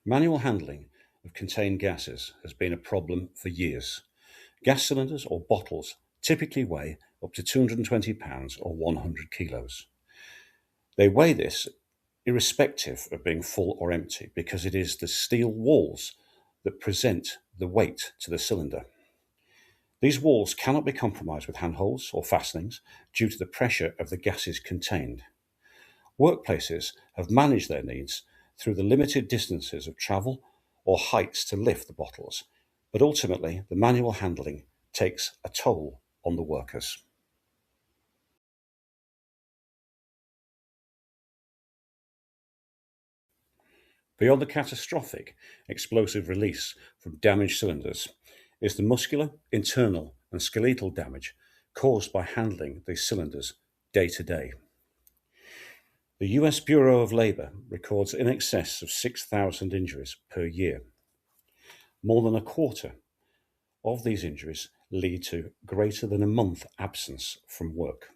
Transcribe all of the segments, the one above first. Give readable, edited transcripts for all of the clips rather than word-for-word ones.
Manual handling of contained gases has been a problem for years. Gas cylinders or bottles typically weigh up to 220 pounds or 100 kilos. They weigh this irrespective of being full or empty because it is the steel walls that present the weight to the cylinder. These walls cannot be compromised with handholds or fastenings due to the pressure of the gases contained. Workplaces have managed their needs through the limited distances of travel or heights to lift the bottles, but ultimately the manual handling takes a toll on the workers. Beyond the catastrophic explosive release from damaged cylinders is the muscular, internal, and skeletal damage caused by handling these cylinders day to day. The US Bureau of Labor records in excess of 6,000 injuries per year. More than a quarter of these injuries lead to greater than a month absence from work.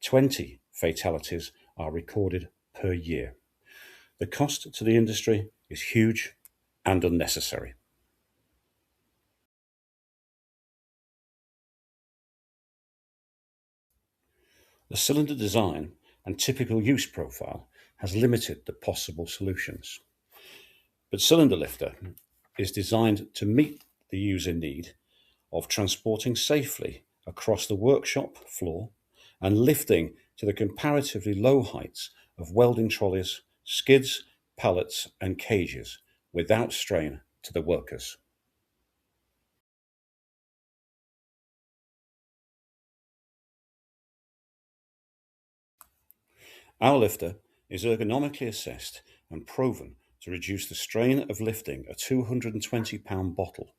20 fatalities are recorded per year. The cost to the industry is huge and unnecessary. The cylinder design and typical use profile has limited the possible solutions. But Cylinder Lifter is designed to meet the user need of transporting safely across the workshop floor and lifting to the comparatively low heights of welding trolleys, skids, pallets, and cages without strain to the workers. Our lifter is ergonomically assessed and proven to reduce the strain of lifting a 220-pound bottle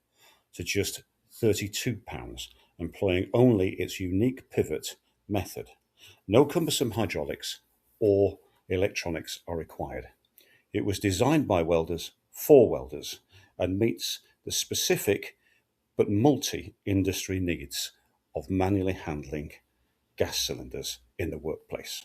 to just 32 pounds, employing only its unique pivot method. No cumbersome hydraulics or electronics are required. It was designed by welders for welders and meets the specific but multi-industry needs of manually handling gas cylinders in the workplace.